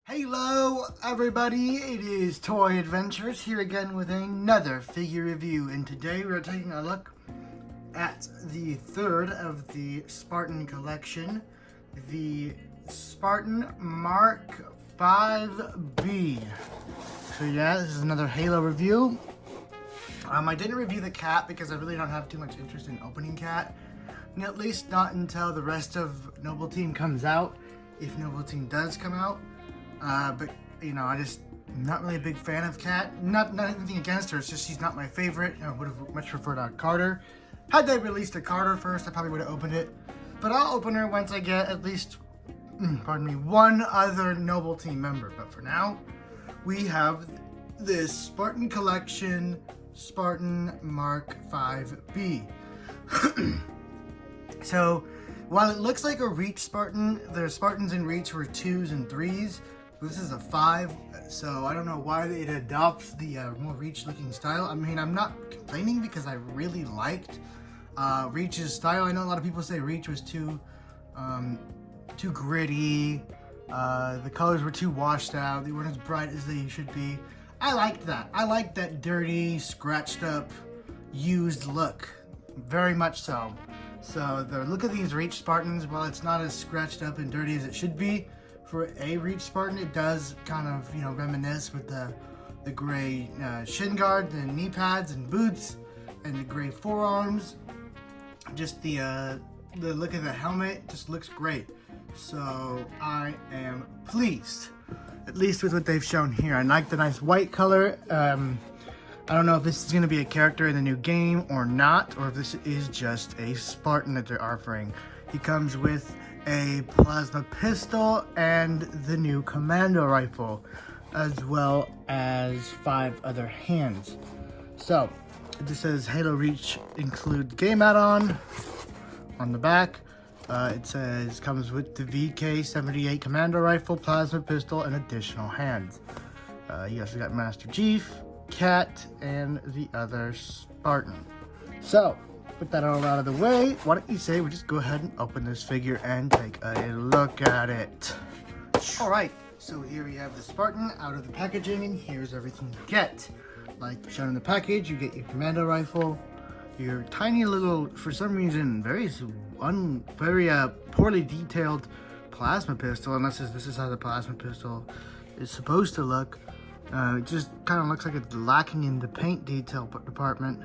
Hello everybody, it is Toy Adventures here again with another figure review, and today we're taking a look at the third of the Spartan collection, the Spartan Mark 5B. So yeah, this is another Halo review. I didn't review the cat because I really don't have too much interest in opening cat, and at least not until the rest of Noble Team comes out, if Noble Team does come out. But you know, I'm not really a big fan of Cat. Not anything against her. It's just she's not my favorite. I would have much preferred a Carter. Had they released a Carter first, I probably would have opened it. But I'll open her once I get at least, one other Noble Team member. But for now, we have this Spartan Collection Spartan Mark 5B. So, while it looks like a Reach Spartan, the Spartans in Reach were 2s and 3s. This is a 5, so I don't know why it adopts the more Reach-looking style. I mean, I'm not complaining because I really liked Reach's style. I know a lot of people say Reach was too gritty. The colors were too washed out. They weren't as bright as they should be. I liked that. I liked that dirty, scratched up, used look. Very much so. So the look of these Reach Spartans, while it's not as scratched up and dirty as it should be, for a Reach Spartan, it does kind of, reminisce with the gray shin guard, the knee pads and boots, and the gray forearms. Just the look of the helmet just looks great. So I am pleased, at least with what they've shown here. I like the nice white color. I don't know if this is going to be a character in the new game or not, or if this is just a Spartan that they're offering. He comes with a plasma pistol and the new commando rifle, as well as 5 other hands. So, this says Halo Reach include game add-on on the back. It says comes with the VK-78 commando rifle, plasma pistol, and additional hands. You also got Master Chief, Cat, and the other Spartan. So, with that all out of the way, why don't you say we just go ahead and open this figure and take a look at it. Alright, so here we have the Spartan out of the packaging, and here's everything you get. Like shown in the package, you get your commando rifle, your tiny little, for some reason, very poorly detailed plasma pistol, unless this is how the plasma pistol is supposed to look. It just kind of looks like it's lacking in the paint detail department.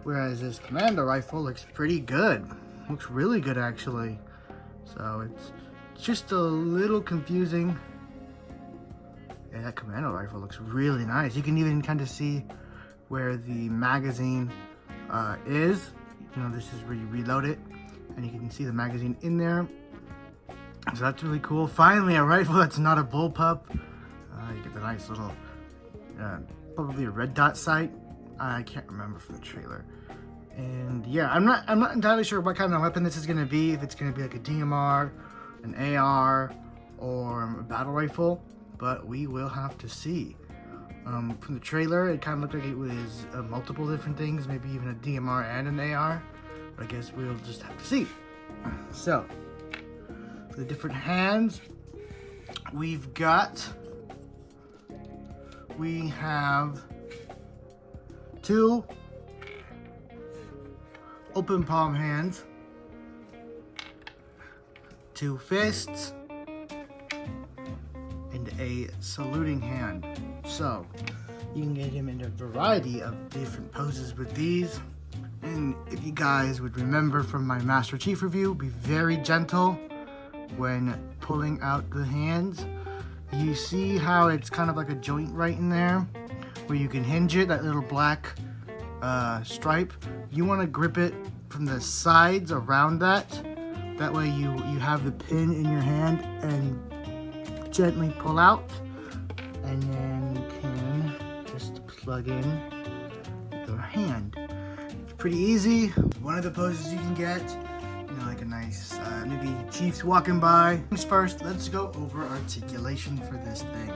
Whereas this commando rifle looks pretty good. Looks really good, actually. So it's just a little confusing. Yeah, that commando rifle looks really nice. You can even kind of see where the magazine is. This is where you reload it. And you can see the magazine in there. So that's really cool. Finally, a rifle that's not a bullpup. You get the nice little, probably a red dot sight. I can't remember from the trailer. And yeah, I'm not entirely sure what kind of weapon this is going to be. If it's going to be like a DMR, an AR, or a battle rifle. But we will have to see. From the trailer, it kind of looked like it was multiple different things. Maybe even a DMR and an AR. But I guess we'll just have to see. So, for the different hands, we have 2 open palm hands, 2 fists, and a saluting hand. So you can get him in a variety of different poses with these. And if you guys would remember from my Master Chief review, be very gentle when pulling out the hands. You see how it's kind of like a joint right in there where you can hinge it, that little black stripe. You want to grip it from the sides around that. That way you have the pin in your hand and gently pull out. And then you can just plug in your hand. It's pretty easy. One of the poses you can get. Like a nice, maybe Chiefs walking by. First, let's go over articulation for this thing.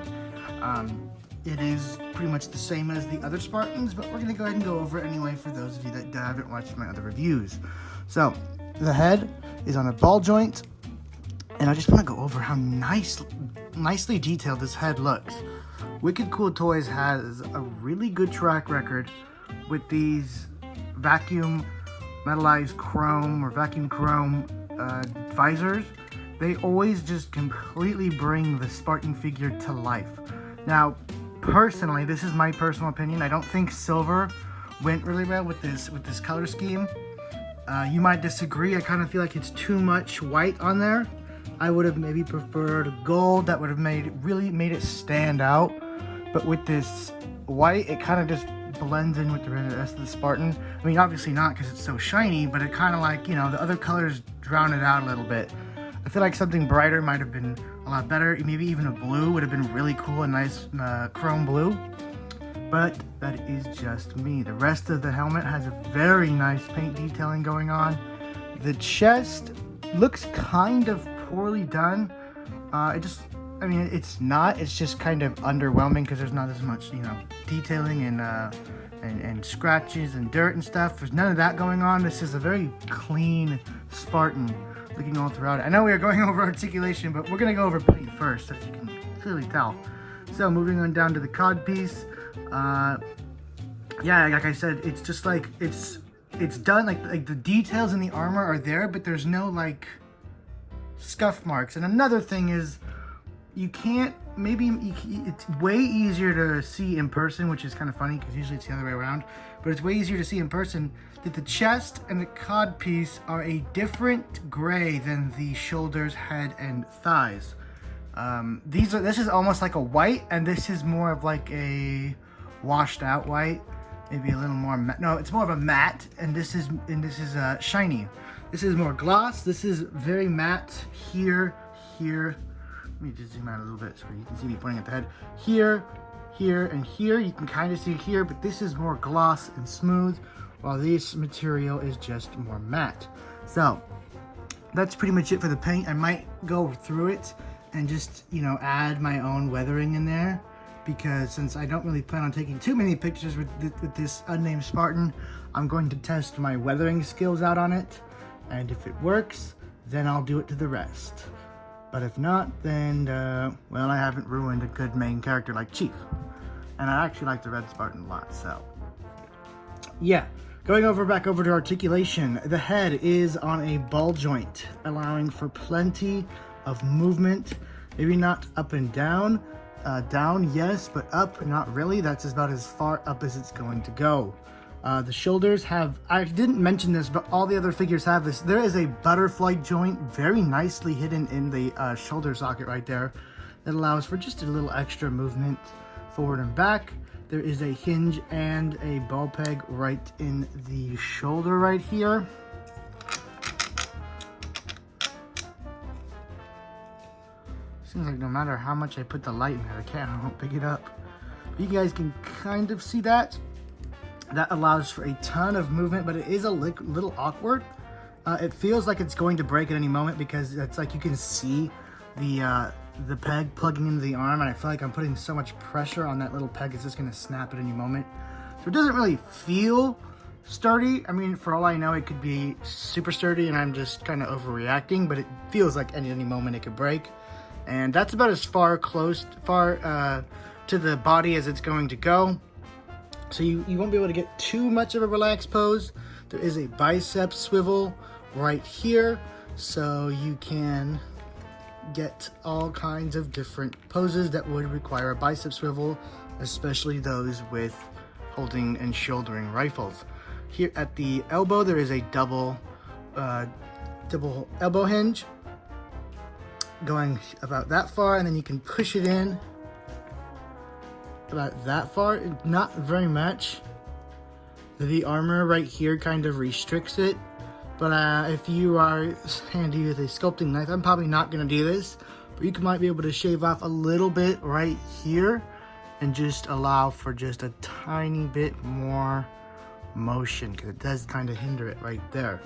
It is pretty much the same as the other Spartans, but we're going to go ahead and go over it anyway for those of you that haven't watched my other reviews. So, the head is on a ball joint, and I just want to go over how nice nicely detailed this head looks. Wicked Cool Toys has a really good track record with these vacuum metallized chrome or vacuum chrome visors. They always just completely bring the Spartan figure to life. Now, personally, this is my personal opinion, I don't think silver went really well with this color scheme. You might disagree. I kind of feel like it's too much white on there. I would have maybe preferred gold. That would have really made it stand out. But with this white, it kind of just blends in with the rest of the Spartan. I mean, obviously not because it's so shiny, but it kind of like, you know, the other colors drown it out a little bit. I feel like something brighter might have been a lot better. Maybe even a blue would have been really cool, a nice chrome blue. But that is just me. The rest of the helmet has a very nice paint detailing going on. The chest looks kind of poorly done. It's just kind of underwhelming because there's not as much, you know, detailing and scratches and dirt and stuff. There's none of that going on. This is a very clean Spartan looking all throughout it. I know we are going over articulation, but we're going to go over paint first, as you can clearly tell. So moving on down to the cod piece. Yeah, like I said, it's just like, it's done, like the details in the armor are there, but there's no like scuff marks. And another thing is, it's way easier to see in person, which is kind of funny because usually it's the other way around, but it's way easier to see in person that the chest and the cod piece are a different gray than the shoulders, head, and thighs. This is almost like a white, and this is more of like a washed out white, maybe a little more no, it's more of a matte, and this is shiny. This is more gloss. This is very matte here. Let me just zoom out a little bit so you can see me pointing at the head. Here, and here. You can kind of see here, but this is more gloss and smooth, while this material is just more matte. So that's pretty much it for the paint. I might go through it and just, you know, add my own weathering in there, because since I don't really plan on taking too many pictures with this unnamed Spartan, I'm going to test my weathering skills out on it, and if it works, then I'll do it to the rest. But if not, then, well, I haven't ruined a good main character like Chief. And I actually like the red Spartan a lot, so. Yeah, going back over to articulation. The head is on a ball joint, allowing for plenty of movement. Maybe not up and down. Down, yes, but up, not really. That's about as far up as it's going to go. The shoulders have, I didn't mention this, but all the other figures have this. There is a butterfly joint very nicely hidden in the shoulder socket right there that allows for just a little extra movement forward and back. There is a hinge and a ball peg right in the shoulder right here. Seems like no matter how much I put the light in there, I won't pick it up. But you guys can kind of see that. That allows for a ton of movement, but it is a little awkward. It feels like it's going to break at any moment because it's like you can see the peg plugging into the arm, and I feel like I'm putting so much pressure on that little peg, it's just going to snap at any moment. So it doesn't really feel sturdy. I mean, for all I know, it could be super sturdy and I'm just kind of overreacting, but it feels like any moment it could break. And that's about as far to the body as it's going to go. So you won't be able to get too much of a relaxed pose. There is a bicep swivel right here, so you can get all kinds of different poses that would require a bicep swivel, especially those with holding and shouldering rifles. Here at the elbow, there is a double elbow hinge going about that far, and then you can push it in about that far, not very much. The armor right here kind of restricts it, but if you are handy with a sculpting knife, I'm probably not going to do this, but you might be able to shave off a little bit right here and just allow for just a tiny bit more motion, because it does kind of hinder it right there.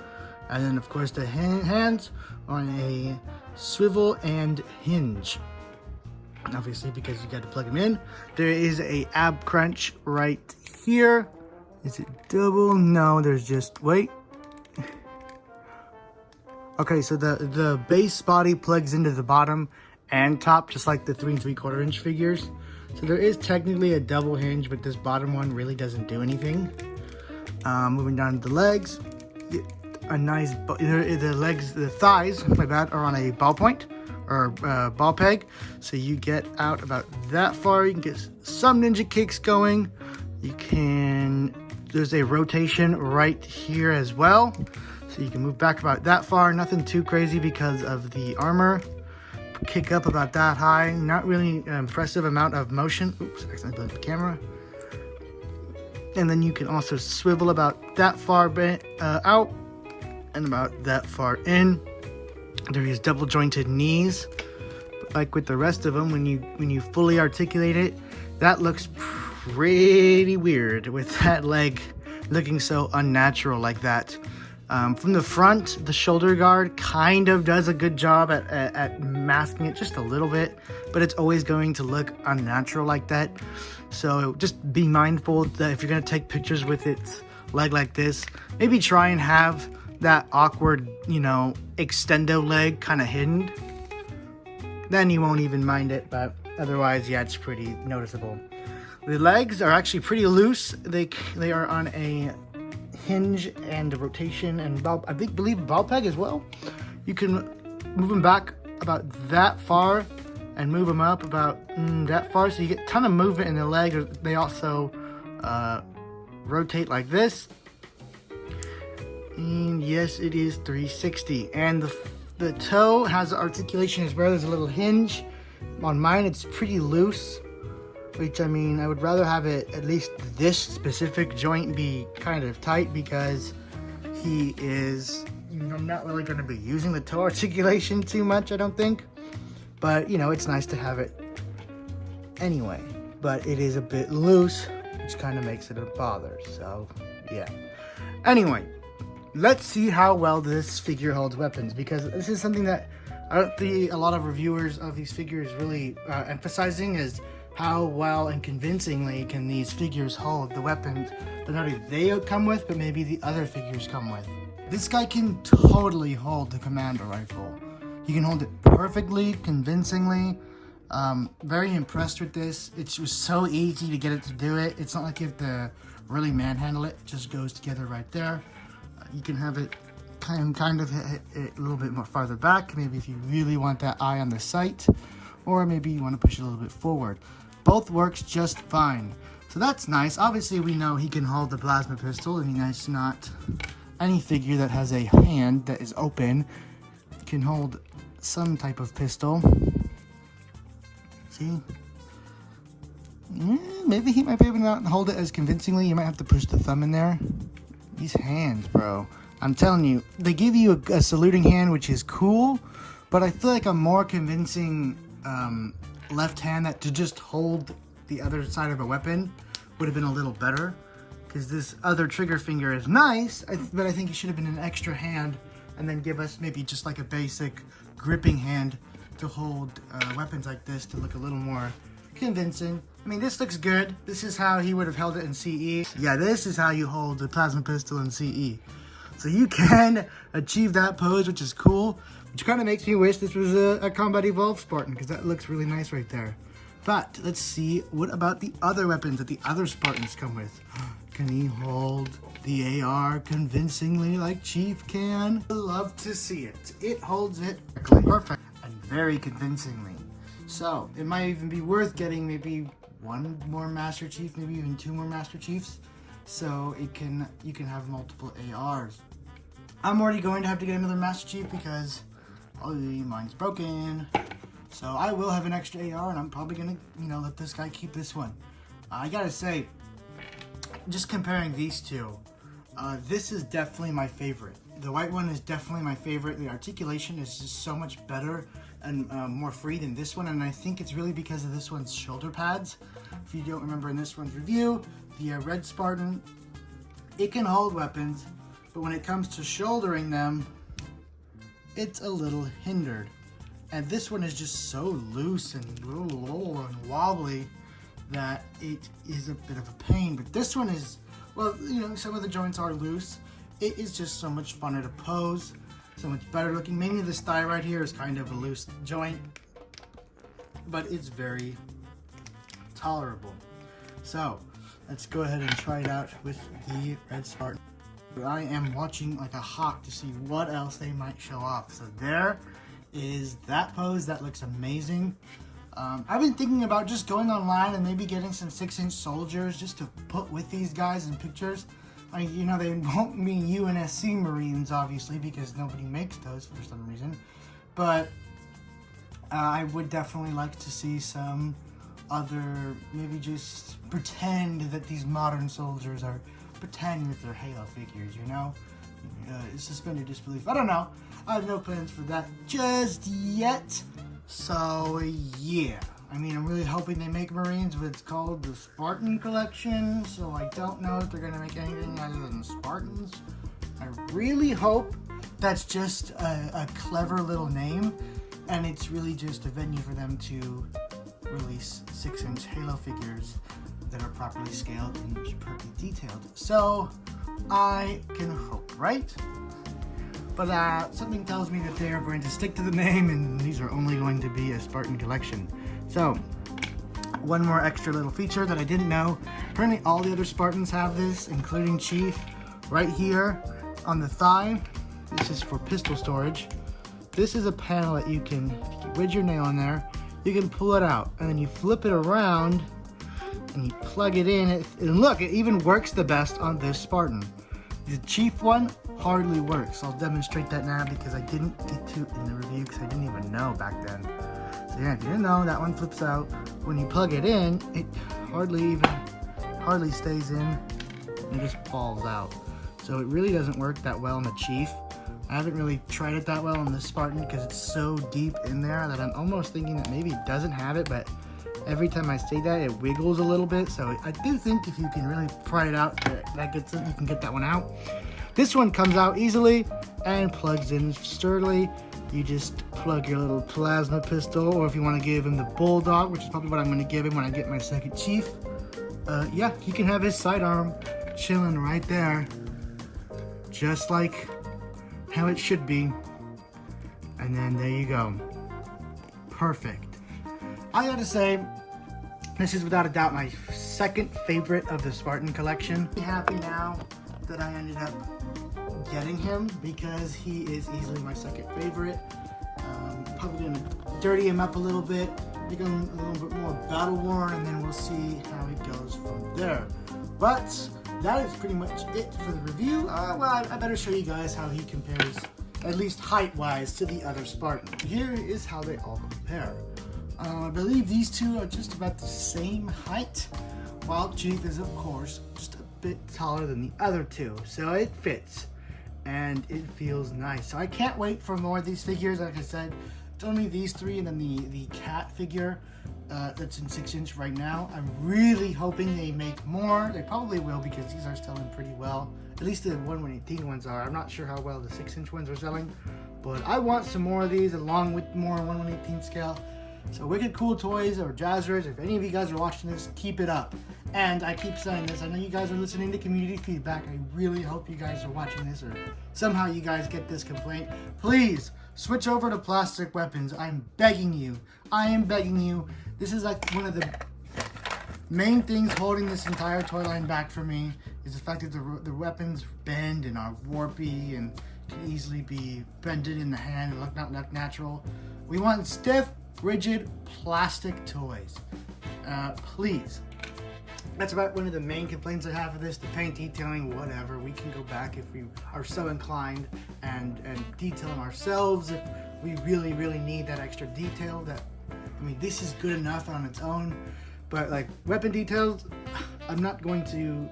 And then of course the hands on a swivel and hinge, obviously, because you got to plug them in. There is a ab crunch right here. Is it double? No, there's just, wait. Okay, so the base body plugs into the bottom, and top, just like the 3 3/4 inch figures. So there is technically a double hinge, but this bottom one really doesn't do anything. Moving down to the legs, a nice, the thighs, my bad, are on a ball point or ball peg. So you get out about that far. You can get some ninja kicks going. There's a rotation right here as well. So you can move back about that far. Nothing too crazy because of the armor. Kick up about that high. Not really an impressive amount of motion. Oops, accidentally blinked the camera. And then you can also swivel about that far out and about that far in. There is double jointed knees. But like with the rest of them, when you fully articulate it, that looks pretty weird with that leg looking so unnatural like that. From the front, the shoulder guard kind of does a good job at masking it just a little bit, but it's always going to look unnatural like that. So just be mindful that if you're going to take pictures with its leg like this, maybe try and have that awkward, extendo leg kind of hidden. Then you won't even mind it, but otherwise, yeah, it's pretty noticeable. The legs are actually pretty loose. They are on a hinge and a rotation and believe ball peg as well. You can move them back about that far and move them up about that far, so you get a ton of movement in the leg. They also rotate like this, and yes, it is 360. And the toe has articulation as well. There's a little hinge. On mine, it's pretty loose, which, I mean, I would rather have it, at least this specific joint, be kind of tight, because I'm not really going to be using the toe articulation too much, I don't think. But, it's nice to have it anyway. But it is a bit loose, which kind of makes it a bother. So, yeah. Anyway, let's see how well this figure holds weapons, because this is something that I don't see a lot of reviewers of these figures really emphasizing, is how well and convincingly can these figures hold the weapons that not only they come with, but maybe the other figures come with. This guy can totally hold the commando rifle. He can hold it perfectly, convincingly. Very impressed with this. It was so easy to get it to do it. It's not like you have to really manhandle it. It just goes together right there. You can have it kind of hit it a little bit more farther back, maybe if you really want that eye on the sight, or maybe you want to push it a little bit forward. Both works just fine. So that's nice. Obviously, we know he can hold the plasma pistol. I mean, it's not any figure that has a hand that is open can hold some type of pistol. See? Maybe he might be able to not hold it as convincingly. You might have to push the thumb in there. These hands, bro. I'm telling you, they give you a saluting hand, which is cool, but I feel like a more convincing left hand that to just hold the other side of a weapon would have been a little better, because this other trigger finger is nice, but I think it should have been an extra hand and then give us maybe just like a basic gripping hand to hold weapons like this to look a little more convincing. I mean, this looks good. This is how he would have held it in CE. Yeah, this is how you hold the plasma pistol in CE. So you can achieve that pose, which is cool. Which kind of makes me wish this was a Combat Evolved Spartan, because that looks really nice right there. But let's see, what about the other weapons that the other Spartans come with? Can he hold the AR convincingly like Chief can? I love to see it. It holds it perfect and very convincingly. So it might even be worth getting maybe one more Master Chief, maybe even 2 more Master Chiefs, so you can have multiple ARs. I'm already going to have to get another Master Chief because mine's broken. So I will have an extra AR, and I'm probably gonna, let this guy keep this one. I gotta say, just comparing these two, this is definitely my favorite. The white one is definitely my favorite. The articulation is just so much better and more free than this one, and I think it's really because of this one's shoulder pads. If you don't remember in this one's review, the red Spartan, it can hold weapons, but when it comes to shouldering them, it's a little hindered. And this one is just so loose and wobbly that it is a bit of a pain. But this one is, well, some of the joints are loose. It is just so much funner to pose, so much better looking. Mainly this thigh right here is kind of a loose joint. but it's very tolerable. So let's go ahead and try it out with the red Spartan. I am watching like a hawk to see what else they might show off. So there is that pose. That looks amazing. I've been thinking about just going online and maybe getting some 6-inch soldiers just to put with these guys in pictures. You know, they won't be UNSC Marines, obviously, because nobody makes those for some reason. But I would definitely like to see some other, maybe just pretend that these modern soldiers are pretend that they're Halo figures, you know? Suspend your disbelief. I don't know. I have no plans for that just yet. So, yeah. I mean, I'm really hoping they make Marines, but it's called the Spartan Collection, so I don't know if they're going to make anything other than Spartans. I really hope that's just a clever little name, and it's really just a venue for them to release 6-inch Halo figures that are properly scaled and perfectly detailed. So, I can hope, right? But something tells me that they are going to stick to the name, and these are only going to be a Spartan collection. So, one more extra little feature that I didn't know. Apparently all the other Spartans have this, including Chief, right here on the thigh. This is for pistol storage. This is a panel that you can, if you wedge your nail in there, you can pull it out, and then you flip it around, and you plug it in, and look, it even works the best on this Spartan. The Chief one hardly works. I'll demonstrate that now because I didn't get to in the review because I didn't even know back then. So yeah, if you didn't know, that one flips out. When you plug it in, it hardly stays in. It just falls out. So it really doesn't work that well on the Chief. I haven't really tried it that well on the Spartan because it's so deep in there that I'm almost thinking that maybe it doesn't have it, but every time I say that, it wiggles a little bit. So I do think if you can really pry it out, that gets it, you can get that one out. This one comes out easily and plugs in sturdily. You just plug your little plasma pistol, or if you want to give him the Bulldog, which is probably what I'm going to give him when I get my second Chief. Yeah, he can have his sidearm chilling right there, just like how it should be. And then there you go. Perfect. I gotta say, this is without a doubt my second favorite of the Spartan collection. I'm happy now that I ended up getting him because he is easily my second favorite. Probably gonna dirty him up a little bit, make him a little bit more battle worn, and then we'll see how it goes from there. But that is pretty much it for the review. Well, I better show you guys how he compares, at least height-wise, to the other Spartan. Here is how they all compare. I believe these two are just about the same height, while Chief is, of course, just a bit taller than the other two. So it fits, and it feels nice. So I can't wait for more of these figures. Like I said, it's only these three, and then the cat figure that's in 6-inch right now. I'm really hoping they make more. They probably will because these are selling pretty well. At least the 1/118 ones are. I'm not sure how well the 6-inch ones are selling, but I want some more of these along with more 1/118 scale. So Wicked Cool Toys or Jazzers, if any of you guys are watching this, keep it up. And I keep saying this, I know you guys are listening to community feedback. I really hope you guys are watching this, or somehow you guys get this complaint. Please switch over to plastic weapons. I'm begging you. I am begging you. This is like one of the main things holding this entire toy line back for me, is the fact that the weapons bend and are warpy and can easily be bended in the hand and not look natural. We want stiff, rigid plastic toys. Please. That's about one of the main complaints I have of this. The paint detailing, whatever. We can go back if we are so inclined and detail them ourselves if we really, really need that extra detail. I mean, this is good enough on its own, but like weapon details, I'm not going to,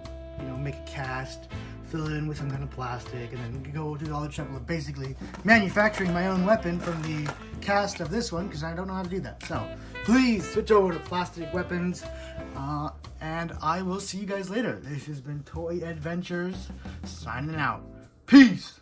make a cast, fill it in with some kind of plastic, and then go do all the trouble of basically manufacturing my own weapon from the cast of this one, because I don't know how to do that. So please switch over to plastic weapons, and I will see you guys later. This has been Toy Adventures, signing out. Peace!